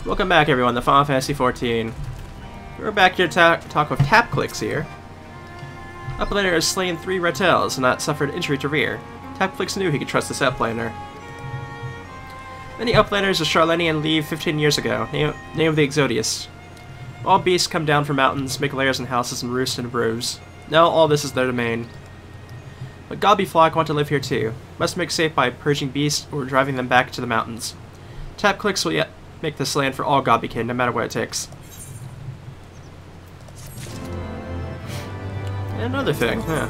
Welcome back, everyone, to Final Fantasy XIV. We're back here to talk with Tapclicks here. Uplaner has slain 3 Rattels and not suffered injury to rear. Tapclicks knew he could trust this uplaner. Many uplaners of Charlenian leave 15 years ago, name of the Exodius. All beasts come down from mountains, make lairs in houses, and roost in groves. Now all this is their domain. But Gobby flock want to live here too. Must make safe by purging beasts or driving them back to the mountains. Tapclicks will yet make this land for all Gobbykin, no matter what it takes. And another thing, huh.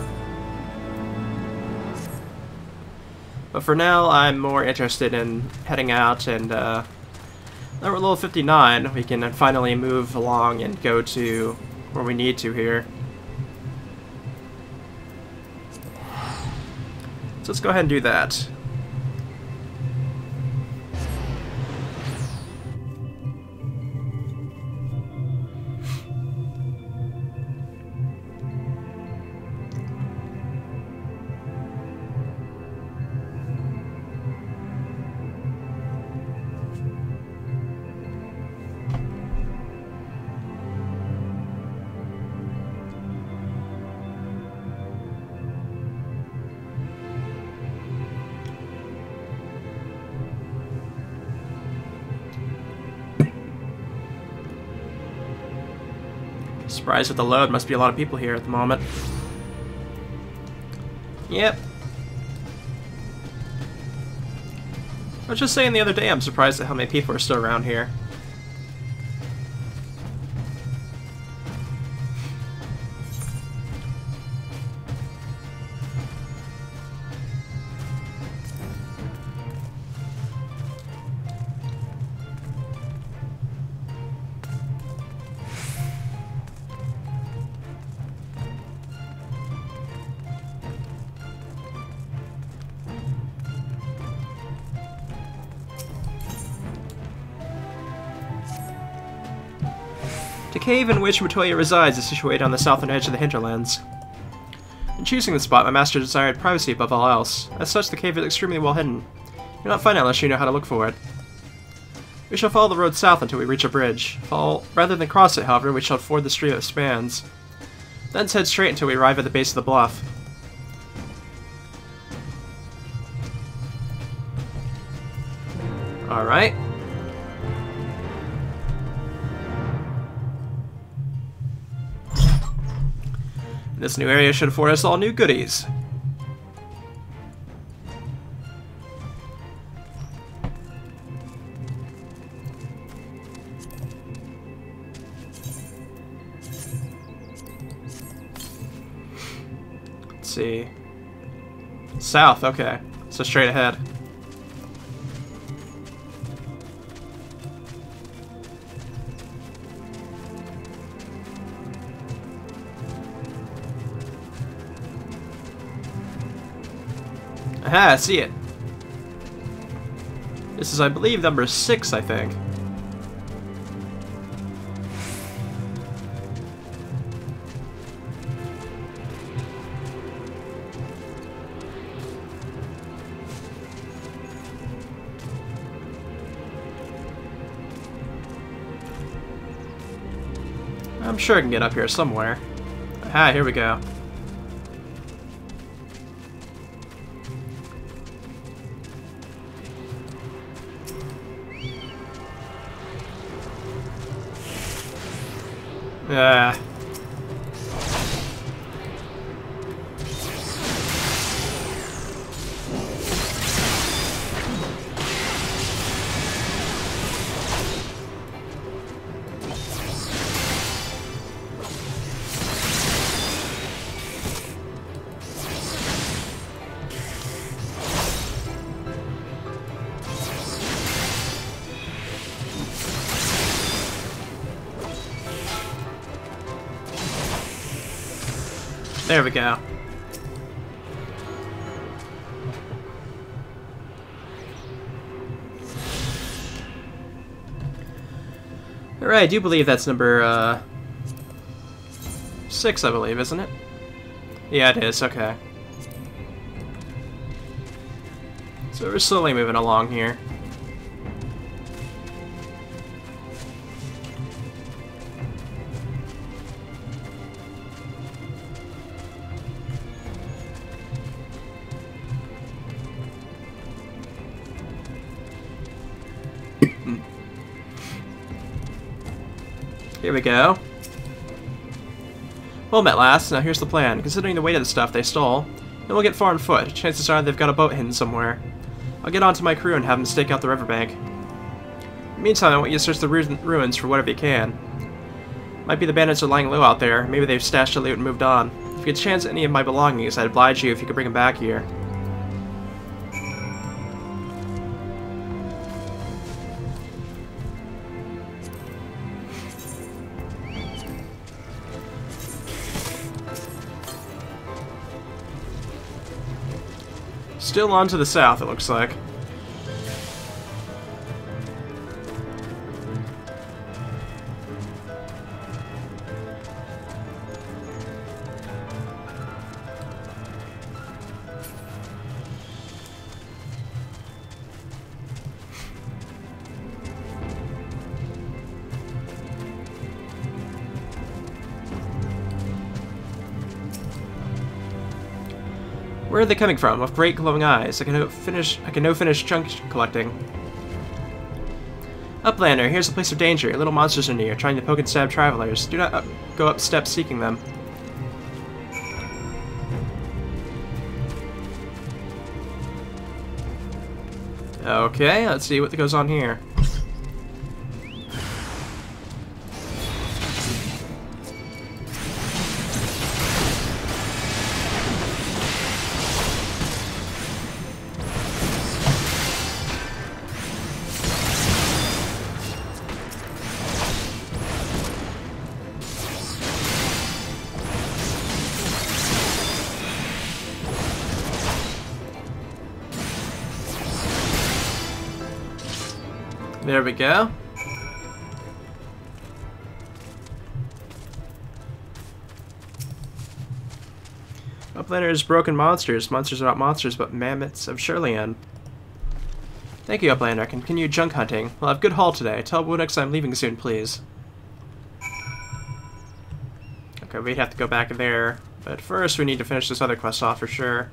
But for now, I'm more interested in heading out, and now we're at level 59, we can finally move along and go to where we need to here. So let's go ahead and do that. Surprised with the load, must be a lot of people here at the moment. Yep. I was just saying the other day, I'm surprised at how many people are still around here. The cave in which Matoya resides is situated on the southern edge of the hinterlands. In choosing the spot, my master desired privacy above all else. As such, the cave is extremely well hidden. You'll not find it unless you know how to look for it. We shall follow the road south until we reach a bridge. Rather than cross it, however, we shall ford the stream it spans. Then head straight until we arrive at the base of the bluff. Alright. This new area should afford us all new goodies. Let's see. South, okay. So straight ahead. Aha, I see it. This is, I believe, number 6, I think. I'm sure I can get up here somewhere. Aha, here we go. Yeah. There we go. Alright, I do believe that's number 6, I believe, isn't it? Yeah, it is, okay. So we're slowly moving along here. Here we go. Home at last. Now here's the plan. Considering the weight of the stuff they stole, then we'll get far on foot. Chances are they've got a boat hidden somewhere. I'll get onto my crew and have them stake out the riverbank. In the meantime, I want you to search the ruins for whatever you can. Might be the bandits are lying low out there. Maybe they've stashed the loot and moved on. If you could chance any of my belongings, I'd oblige you if you could bring them back here. Still on to the south, it looks like. Where are they coming from? With great glowing eyes. I can no finish chunk collecting. Uplander, here's a place of danger. Little monsters are near, trying to poke and stab travelers. Do not go up steps seeking them. Okay, let's see what goes on here. There we go. Uplander's broken monsters. Monsters are not monsters, but mammoths of Shirleyland. Thank you, Uplander. Continue junk hunting. We'll have good haul today. Tell Woodix I'm leaving soon, please. Okay, we'd have to go back there. But first, we need to finish this other quest off for sure.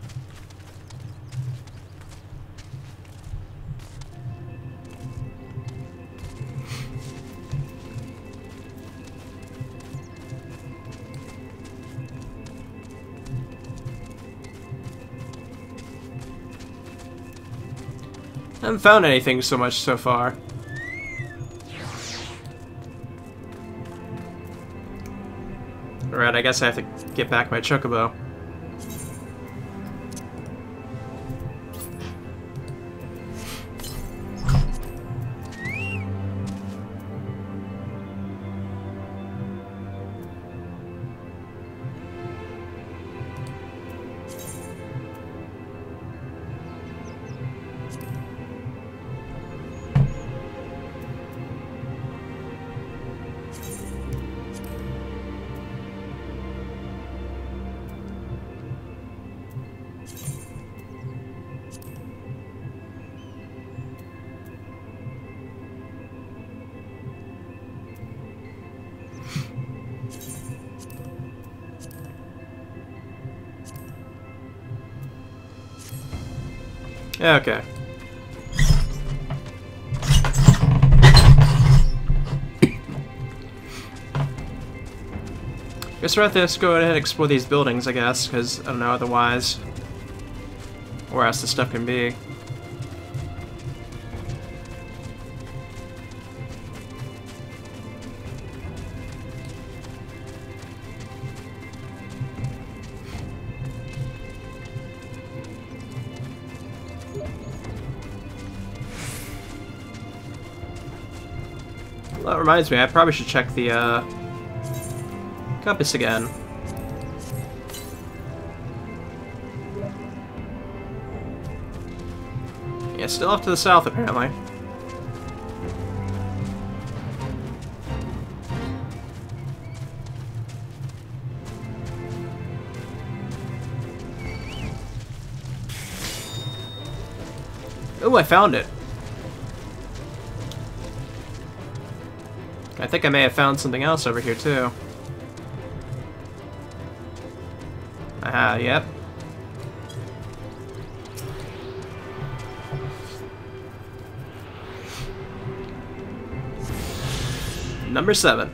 I haven't found anything so much so far. Alright, I guess I have to get back my chocobo. Okay. Guess we'll have to go ahead and explore these buildings, I guess, because I don't know otherwise where else the stuff can be. Well, that reminds me, I probably should check the compass again. Yeah, still off to the south, apparently. Oh, I found it. I think I may have found something else over here, too. Aha, yep. Number 7.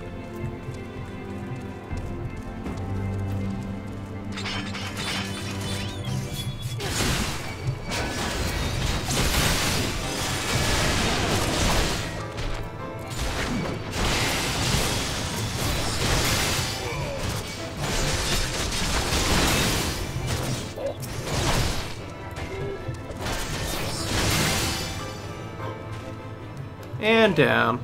And down.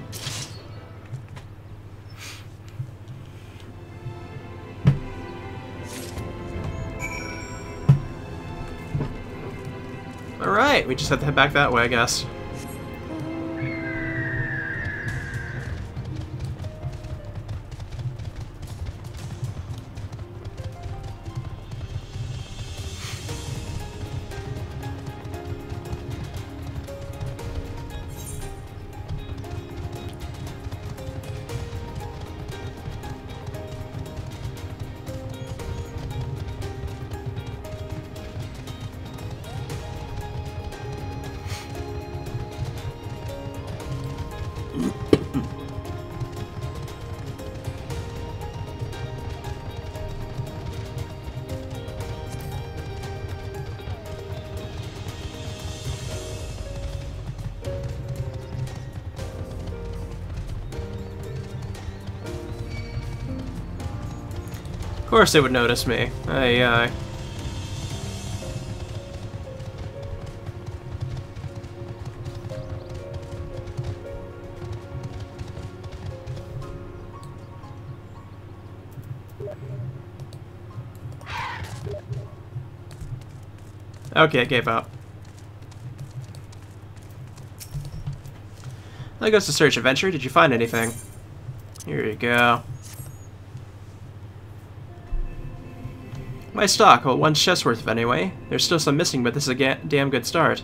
Alright, we just have to head back that way, I guess. Of course they would notice me. Aye, aye. Okay, it gave up. That goes to search adventure. Did you find anything? Here you go. My stock, well, 1 chest's worth of anyway. There's still some missing, but this is a damn good start.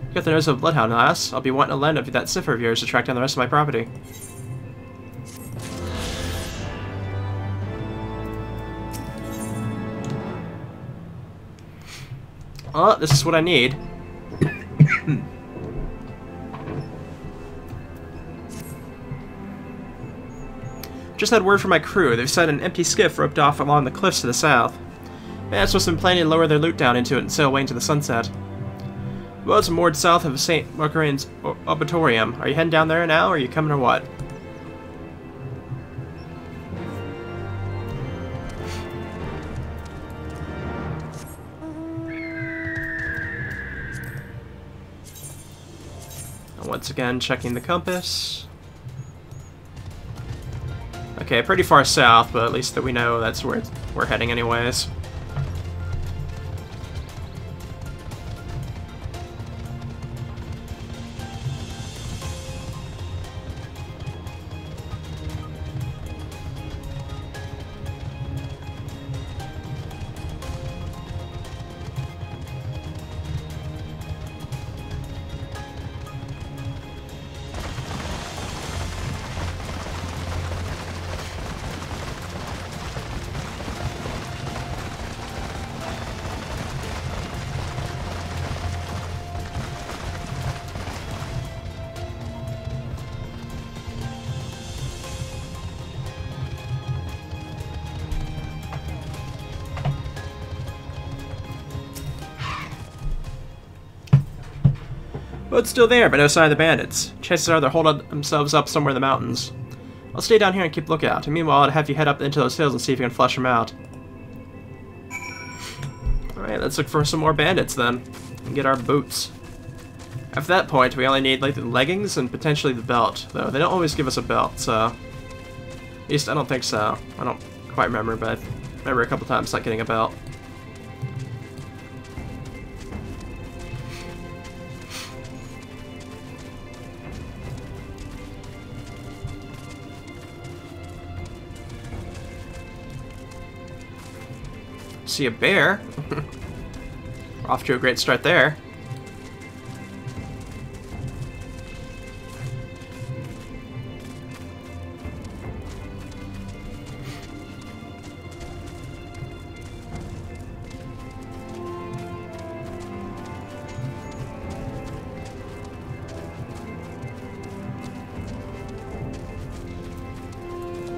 You got the nose of a bloodhound, lass. I'll be wanting to lend up that cipher of yours to track down the rest of my property. Oh, this is what I need. Just had word from my crew. They've set an empty skiff roped off along the cliffs to the south. Bandits must have been planning to lower their loot down into it and sail away into the sunset. The boat's moored south of St. Margaret's Obituarium. Are you heading down there now, or are you coming or what? Once again, checking the compass. Okay, pretty far south, but at least that we know that's where we're heading anyways. Boat's still there, but no sign of the bandits. Chances are they're holding themselves up somewhere in the mountains. I'll stay down here and keep lookout, and meanwhile I'll have you head up into those hills and see if you can flush them out. Alright, let's look for some more bandits then, and get our boots. After that point, we only need like the leggings and potentially the belt, though they don't always give us a belt, so... At least I don't think so. I don't quite remember, but I remember a couple times not getting a belt. See a bear. We're off to a great start there.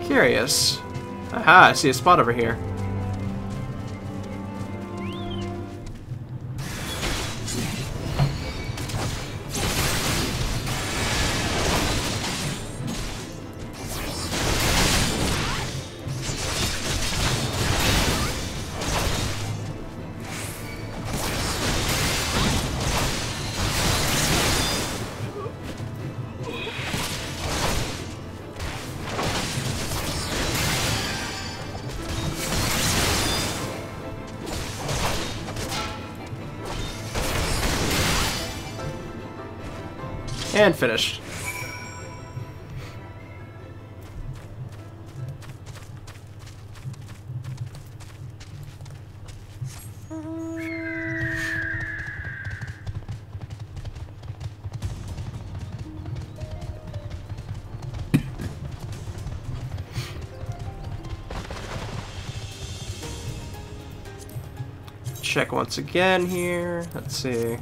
Curious. Aha, I see a spot over here. And finished. Check once again here. Let's see.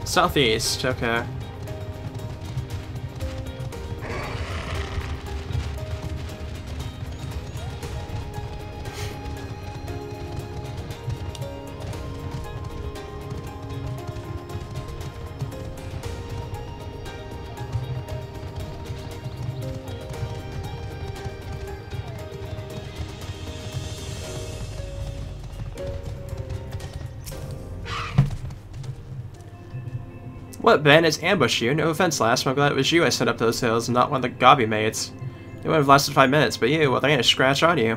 Southeast, okay. What, bandits ambushed you? No offense, lass, but I'm glad it was you I sent up those hills and not one of the gobby mates. It would have lasted 5 minutes, but you, well, there ain't a scratch on you.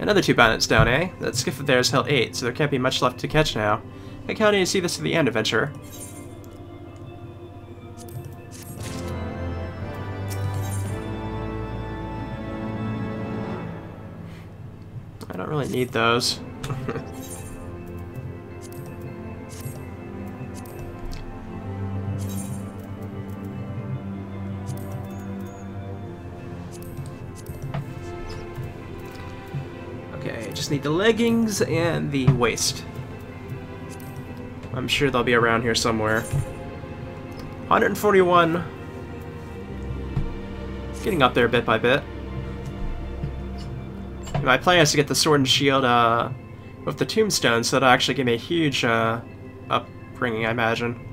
Another 2 bandits down, eh? That skiff of theirs held 8, so there can't be much left to catch now. I count on you to see this to the end, adventurer. I don't really need those. Okay, just need the leggings and the waist. I'm sure they'll be around here somewhere. 141. Getting up there bit by bit. My plan is to get the sword and shield with the tombstone, so that'll actually give me a huge upbringing, I imagine.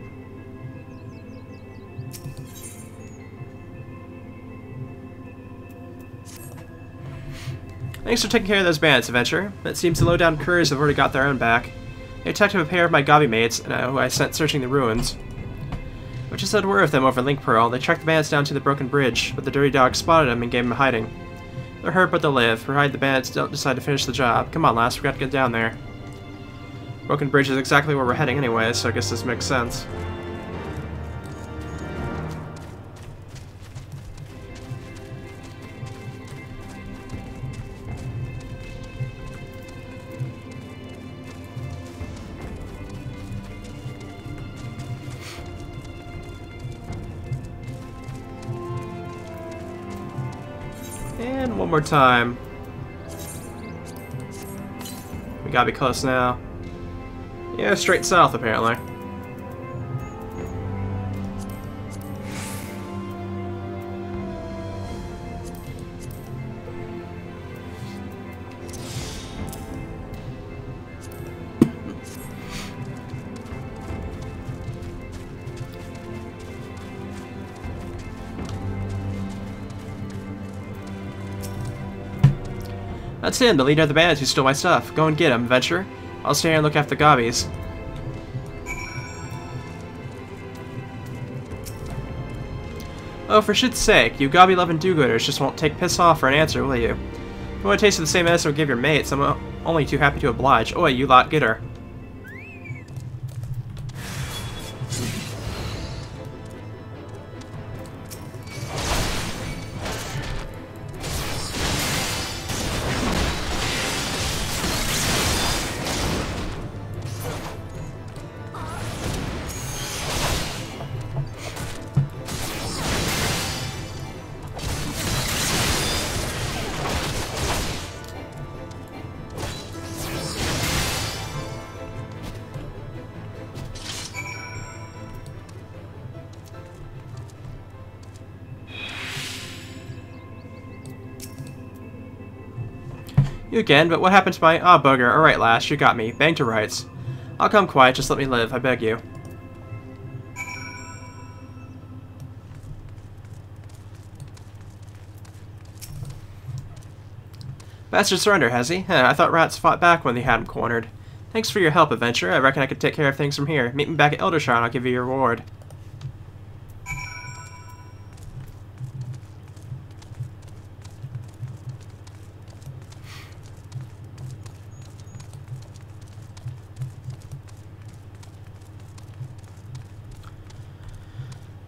Thanks for taking care of those bandits, adventurer. It seems the low-down couriers have already got their own back. They attacked a pair of my gobby mates, who I sent searching the ruins. We just had word of them over Link Pearl. They tracked the bandits down to the broken bridge, but the dirty dog spotted them and gave them a hiding. They're hurt, but they'll live, provided the bandits don't decide to finish the job. Come on, lass, we got to get down there. Broken bridge is exactly where we're heading anyway, so I guess this makes sense. And one more time. We gotta be close now. Yeah, straight south, apparently. That's him, the leader of the bandits who stole my stuff. Go and get him, adventurer. I'll stay here and look after the gobbies. Oh, for shit's sake, you gobby-loving do-gooders just won't take piss off for an answer, will you? If you want to taste of the same medicine we give your mates, I'm only too happy to oblige. Oi, you lot, get her. You again, but what happened to my... Ah, bugger. Alright, lass, you got me. Bang to rights. I'll come quiet, just let me live, I beg you. Bastard surrender, has he? I thought rats fought back when they had him cornered. Thanks for your help, adventurer. I reckon I could take care of things from here. Meet me back at Eldershire and I'll give you your reward.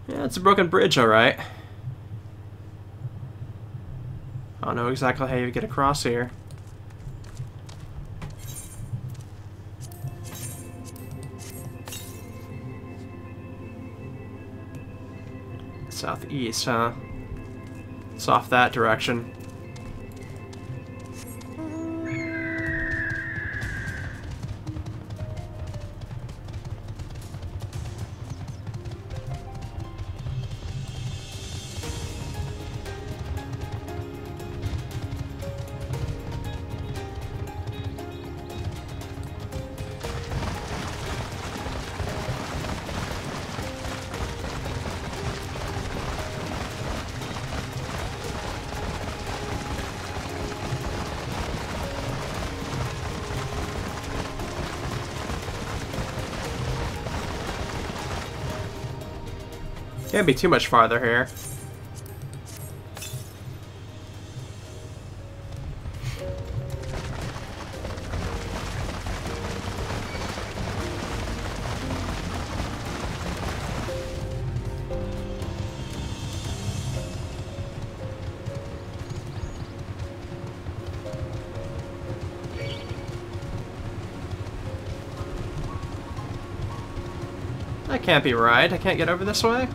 Yeah, it's a broken bridge, alright. I don't know exactly how you get across here. Southeast, huh? It's off that direction. Can't be too much farther here. That can't be right. I can't get over this way?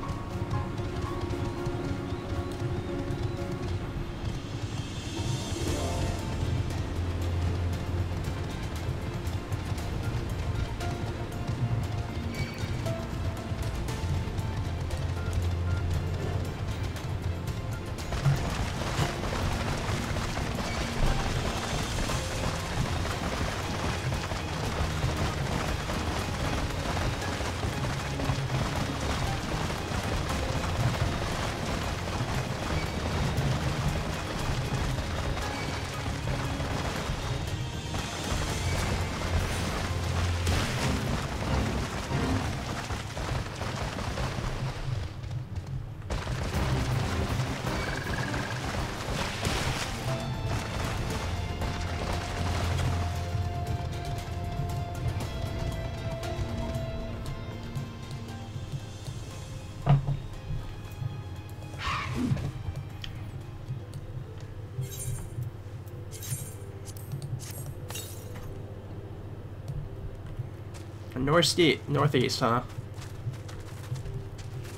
Northeast, huh?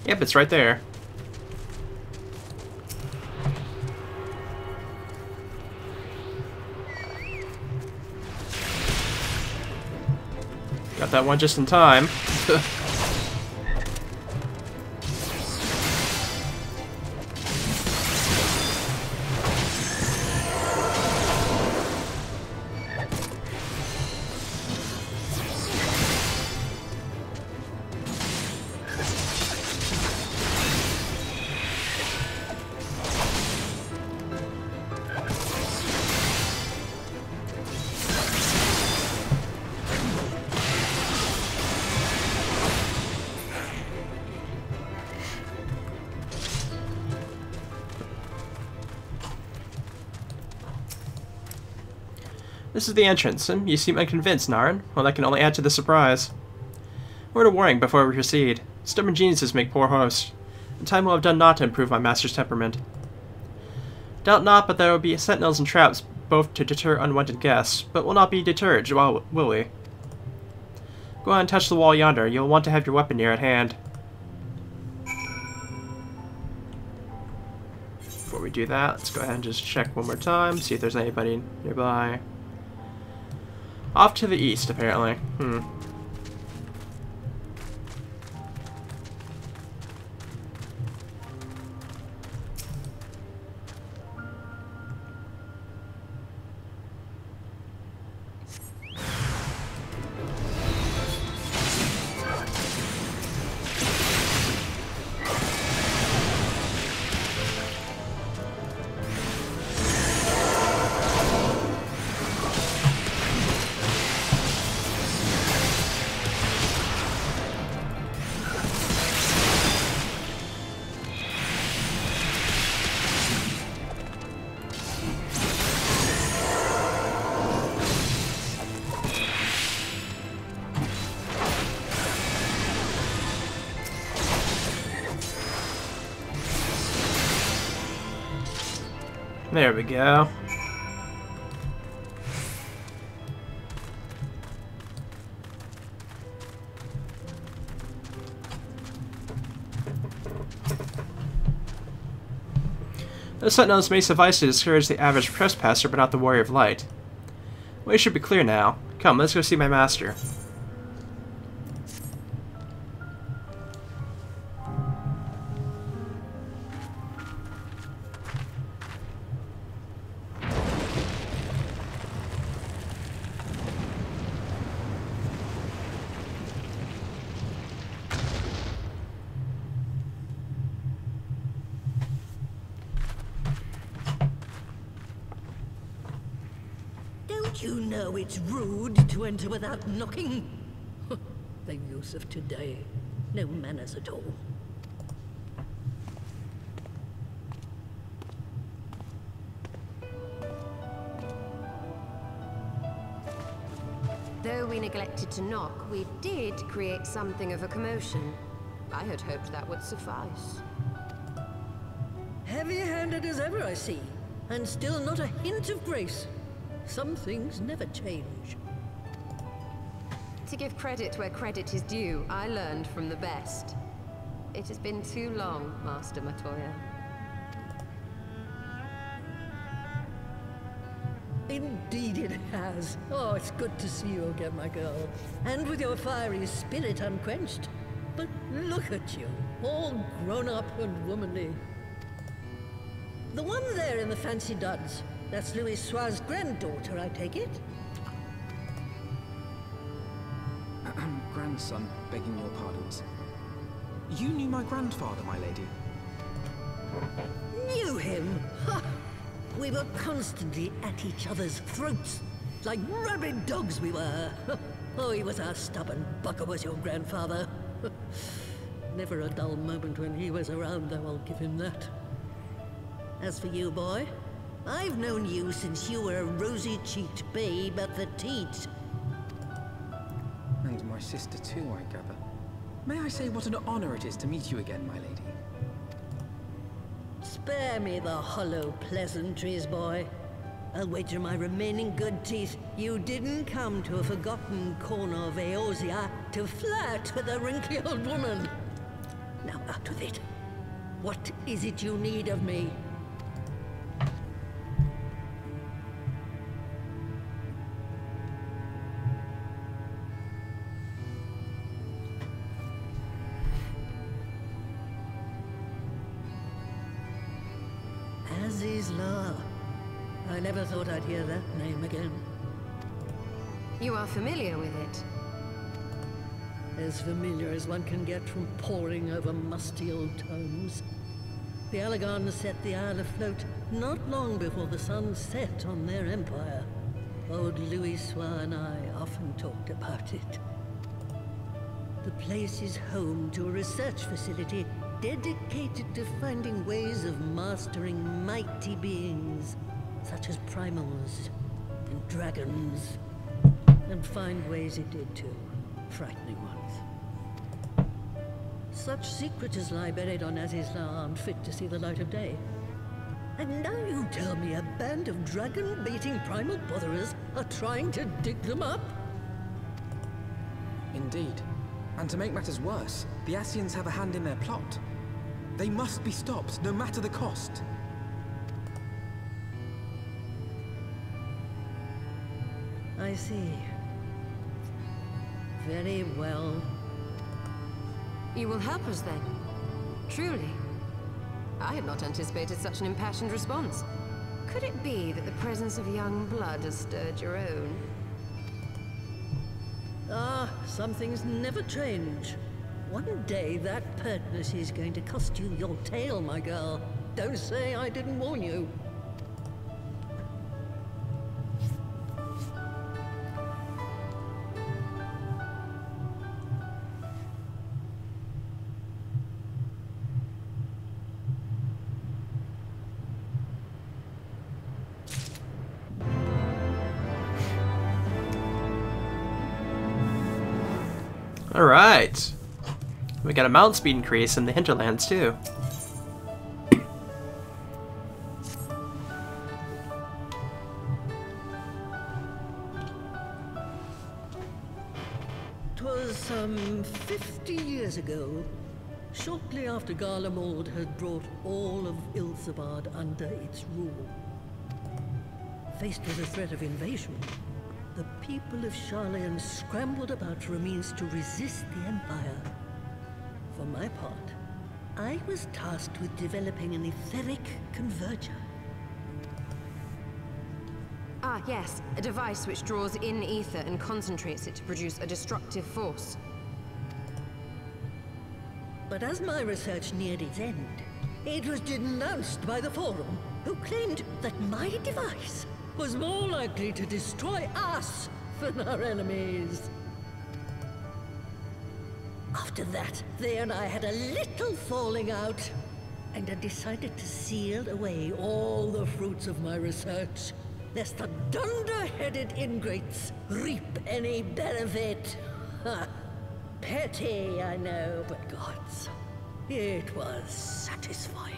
Yep, it's right there. Got that one just in time. This is the entrance, and you seem unconvinced, Naren. Well, that can only add to the surprise. Word of warning before we proceed. Stubborn geniuses make poor hosts. And time will have done naught to improve my master's temperament. Doubt not, but there will be sentinels and traps both to deter unwanted guests, but will not be deterred, will we? Go on and touch the wall yonder. You'll want to have your weapon near at hand. Before we do that, let's go ahead and just check one more time, see if there's anybody nearby. Off to the east, apparently. There we go. Those sentinels may suffice to discourage the average trespasser, but not the warrior of light. Way should be clear now. Come, let's go see my master. You know it's rude to enter without knocking. The youth of today. No manners at all. Though we neglected to knock, we did create something of a commotion. I had hoped that would suffice. Heavy-handed as ever, I see. And still not a hint of grace. Some things never change. To give credit where credit is due, I learned from the best. It has been too long, Master Matoya. Indeed it has. Oh, it's good to see you again, my girl. And with your fiery spirit unquenched. But look at you, all grown up and womanly. The one there in the fancy duds. That's Louis Soir's granddaughter, I take it? Grandson, begging your pardons. You knew my grandfather, my lady. Knew him? Ha! We were constantly at each other's throats. Like rabid dogs we were. Oh, he was a stubborn bucker, was your grandfather. Never a dull moment when he was around, though, I'll give him that. As for you, boy, I've known you since you were a rosy-cheeked babe at the teat. And my sister too, I gather. May I say what an honor it is to meet you again, my lady? Spare me the hollow pleasantries, boy. I'll wager my remaining good teeth you didn't come to a forgotten corner of Eosia to flirt with a wrinkly old woman. Now out with it. What is it you need of me? I never thought I'd hear that name again. You are familiar with it? As familiar as one can get from poring over musty old tomes. The Alagons set the Isle afloat not long before the sun set on their empire. Old Louis Soir and I often talked about it. The place is home to a research facility dedicated to finding ways of mastering mighty beings, such as primals and dragons. And find ways it did too, frightening ones. Such secrets as lie buried on Azizla aren't fit to see the light of day. And now you tell me a band of dragon-baiting primal botherers are trying to dig them up? Indeed. And to make matters worse, the Ascians have a hand in their plot. They must be stopped, no matter the cost. I see. Very well. You will help us then? Truly? I had not anticipated such an impassioned response. Could it be that the presence of young blood has stirred your own? Ah, some things never change. One day that pertness is going to cost you your tail, my girl. Don't say I didn't warn you. Alright. We got a mount speed increase in the hinterlands too. some 50 years ago, shortly after Garlemald had brought all of Ilsabard under its rule. Faced with the threat of invasion, the people of Sharlayan scrambled about for a means to resist the Empire. For my part, I was tasked with developing an etheric converger. Ah, yes. A device which draws in ether and concentrates it to produce a destructive force. But as my research neared its end, it was denounced by the Forum, who claimed that my device was more likely to destroy us than our enemies. After that, they and I had a little falling out, and I decided to seal away all the fruits of my research, lest the dunder-headed ingrates reap any benefit. Ha! Petty, I know, but gods, it was satisfying.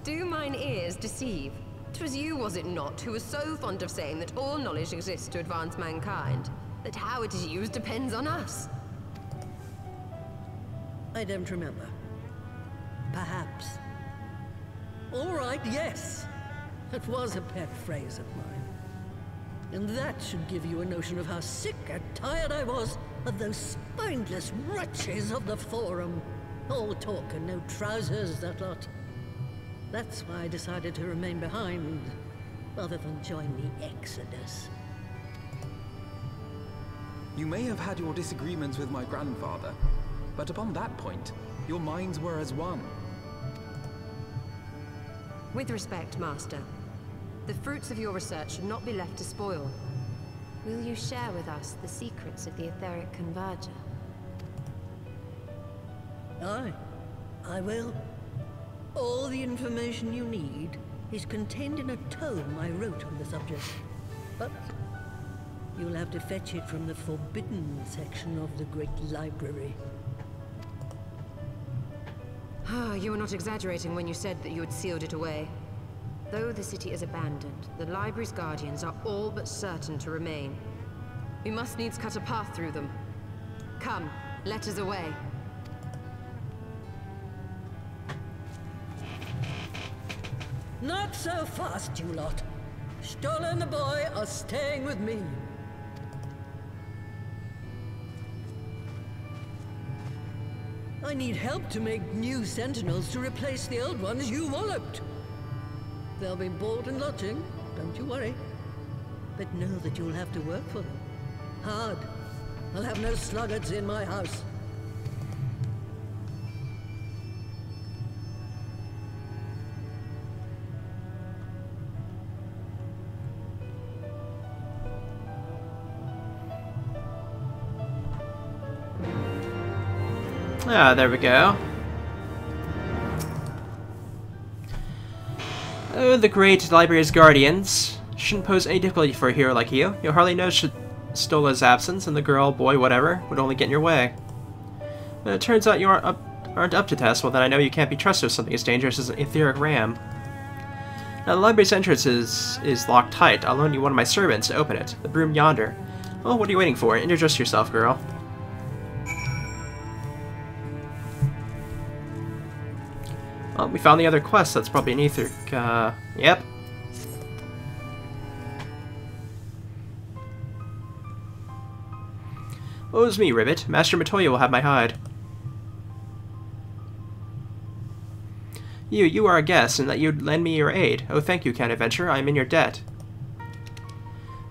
Do mine ears deceive? 'Twas you, was it not, who was so fond of saying that all knowledge exists to advance mankind, that how it is used depends on us? I don't remember. Perhaps. All right, yes. That was a pet phrase of mine. And that should give you a notion of how sick and tired I was of those spineless wretches of the Forum. All talk and no trousers, that lot. That's why I decided to remain behind, rather than join the Exodus. You may have had your disagreements with my grandfather, but upon that point, your minds were as one. With respect, Master, the fruits of your research should not be left to spoil. Will you share with us the secrets of the etheric converger? Aye, I will. All the information you need is contained in a tome I wrote on the subject. But you'll have to fetch it from the forbidden section of the Great Library. Ah, you were not exaggerating when you said that you had sealed it away. Though the city is abandoned, the library's guardians are all but certain to remain. We must needs cut a path through them. Come, let us away. Not so fast, you lot. Stola and the boy are staying with me. I need help to make new sentinels to replace the old ones you walloped. They'll be board and lodging, don't you worry. But know that you'll have to work for them. Hard. I'll have no sluggards in my house. Ah, there we go. Oh, the great library's guardians. Shouldn't pose any difficulty for a hero like you. You'll hardly notice Stola's absence, and the girl, boy, whatever, would only get in your way. But it turns out you aren't up to test, well then I know you can't be trusted with something as dangerous as an etheric ram. Now the library's entrance is locked tight. I'll loan you one of my servants to open it. The broom yonder. Well, what are you waiting for? Introduce yourself, girl. Oh, we found the other quest. That's probably an etheric, yep. Oh, it's me, Ribbit. Master Matoya will have my hide. You are a guest, and that you'd lend me your aid. Oh, thank you, Count Adventure. I am in your debt.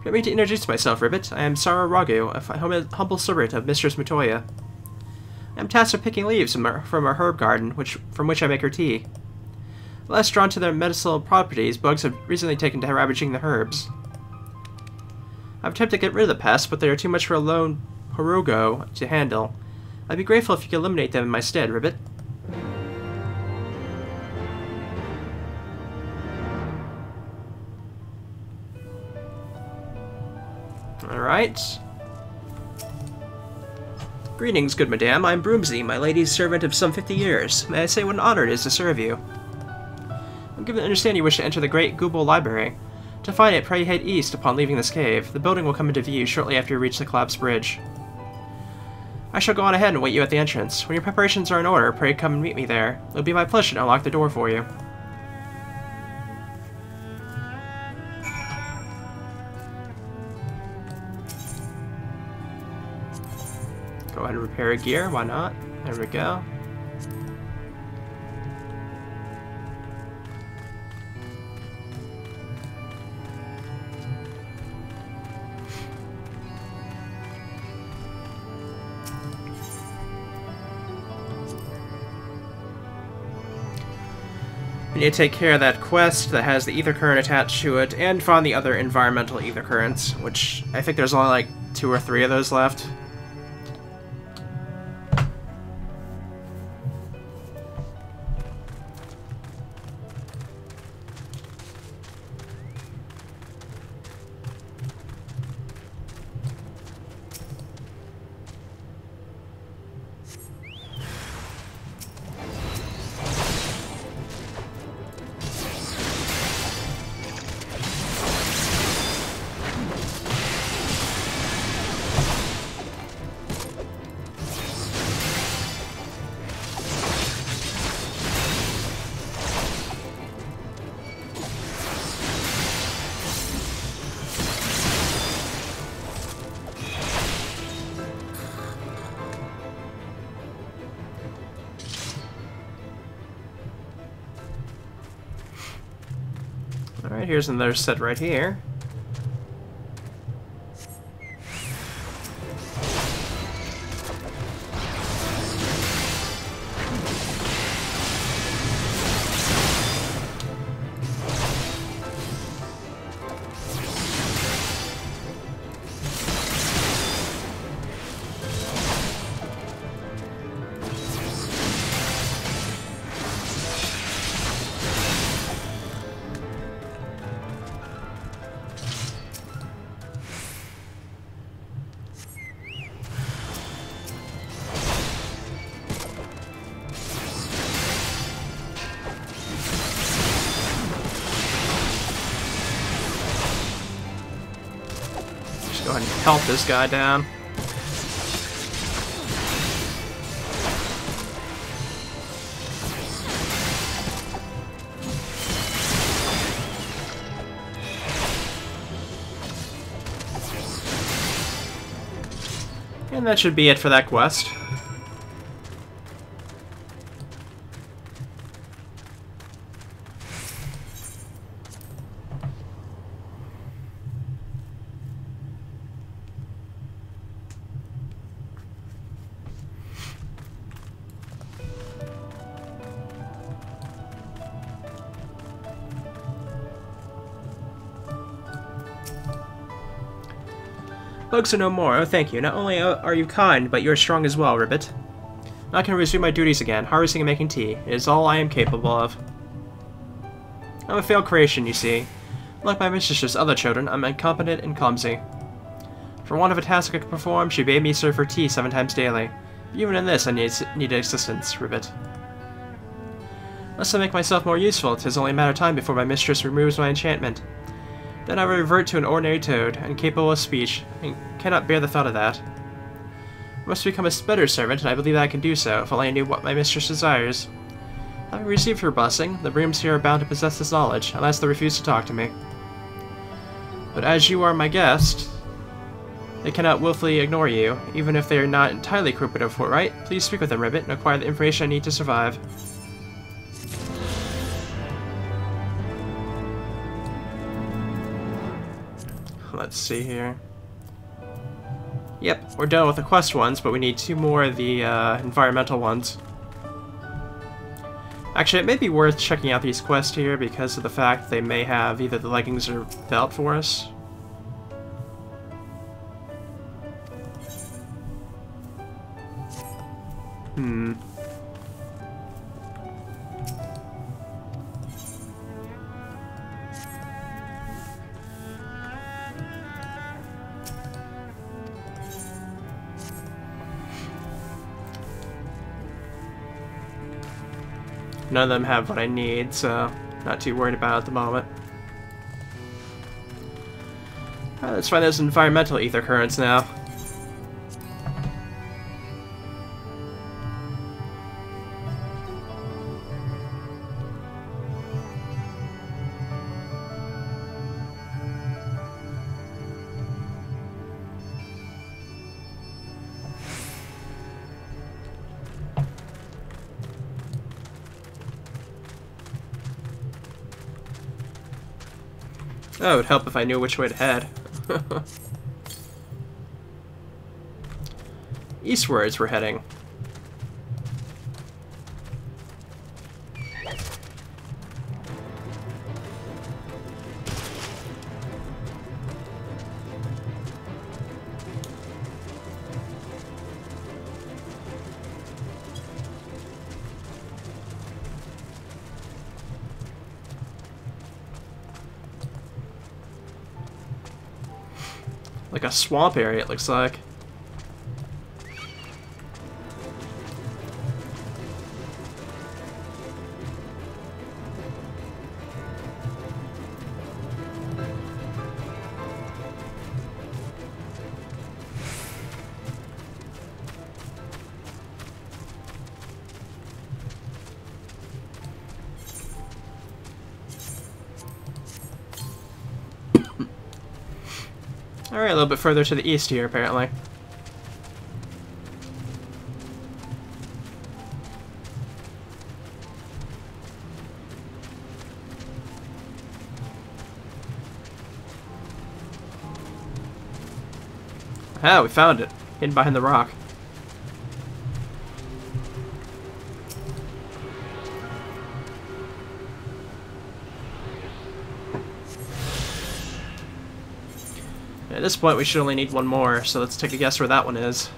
Permit me to introduce myself, Ribbit. I am Sara Ragu, a humble servant of Mistress Matoya. I am tasked with picking leaves from our herb garden, from which I make her tea. Less drawn to their medicinal properties, bugs have recently taken to ravaging the herbs. I've attempted to get rid of the pests, but they are too much for a lone Horogo to handle. I'd be grateful if you could eliminate them in my stead, Ribbit. Alright. Greetings, good madame. I am Broomsy, my lady's servant of some 50 years. May I say what an honor it is to serve you? I'm given to understand you wish to enter the great Gooble Library. To find it, pray head east upon leaving this cave. The building will come into view shortly after you reach the collapsed bridge. I shall go on ahead and wait you at the entrance. When your preparations are in order, pray come and meet me there. It'll be my pleasure to unlock the door for you. Go ahead and repair a gear, why not? There we go. We need to take care of that quest that has the ether current attached to it, and find the other environmental ether currents, which I think there's only like 2 or 3 of those left. Alright, here's another set right here. Go ahead and help this guy down. And that should be it for that quest. Bugs are no more. Oh, thank you. Not only are you kind, but you are strong as well, Ribbit. Now I can resume my duties again, harvesting and making tea. It is all I am capable of. I'm a failed creation, you see. Like my mistress's other children, I'm incompetent and clumsy. For want of a task I could perform, she bade me serve her tea 7 times daily. Even in this, I need assistance, Ribbit. Unless I make myself more useful, 'tis only a matter of time before my mistress removes my enchantment. Then I will revert to an ordinary toad, incapable of speech, and cannot bear the thought of that. I must become a better servant, and I believe that I can do so, if only I knew what my mistress desires. Having received her blessing, the brooms here are bound to possess this knowledge, unless they refuse to talk to me. But as you are my guest, they cannot willfully ignore you, even if they are not entirely cooperative for it, right? Please speak with them, Ribbit, and acquire the information I need to survive. Let's see here. Yep, we're done with the quest ones, but we need 2 more of the environmental ones. Actually, it may be worth checking out these quests here because of the fact they may have either the leggings or belt for us. None of them have what I need, so not too worried about it at the moment. Let's find those environmental ether currents now. Oh, it would help if I knew which way to head. Eastwards we're heading. Like a swamp area, it looks like. Alright, a little bit further to the east here, apparently. Ah, we found it. Hidden behind the rock. At this point, we should only need one more, so let's take a guess where that one is.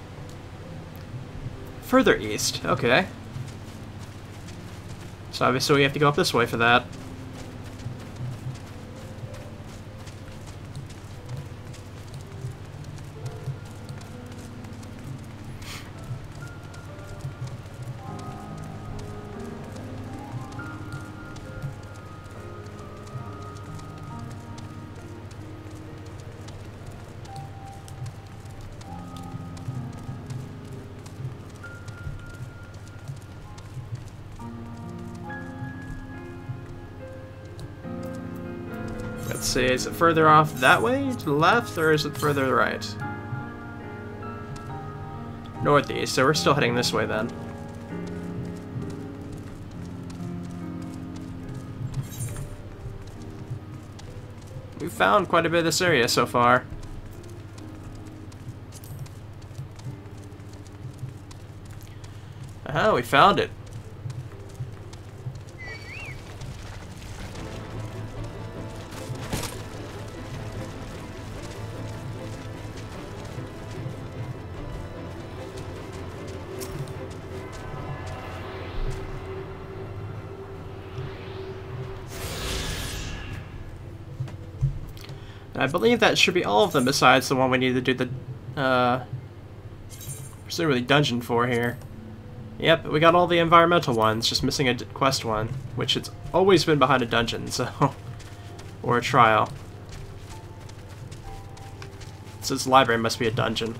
Further east, okay. So obviously we have to go up this way for that. Let's see, is it further off that way, to the left, or is it further to the right? Northeast, so we're still heading this way then. We've found quite a bit of this area so far. Oh, we found it. I believe that should be all of them besides the one we need to do the, presumably dungeon for here. Yep, we got all the environmental ones, just missing a quest one, which it's always been behind a dungeon, so... or a trial. It says library must be a dungeon.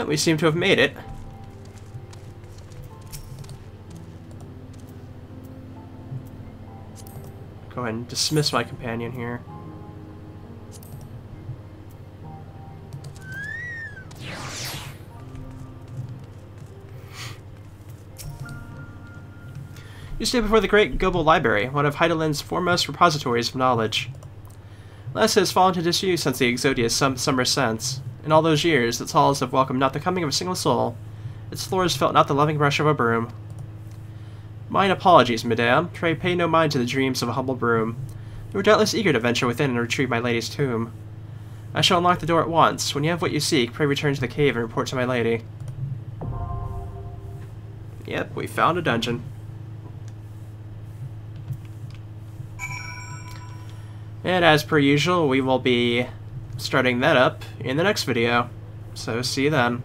We seem to have made it. Go ahead and dismiss my companion here. You stand before the Great Global Library, one of Heideland's foremost repositories of knowledge. Less has fallen to disuse since the Exodius some summer since. In all those years, its halls have welcomed not the coming of a single soul. Its floors felt not the loving brush of a broom. Mine apologies, madame. Pray pay no mind to the dreams of a humble broom. You were doubtless eager to venture within and retrieve my lady's tomb. I shall unlock the door at once. When you have what you seek, pray return to the cave and report to my lady. Yep, we found a dungeon. And as per usual, we will be starting that up in the next video. So see you then.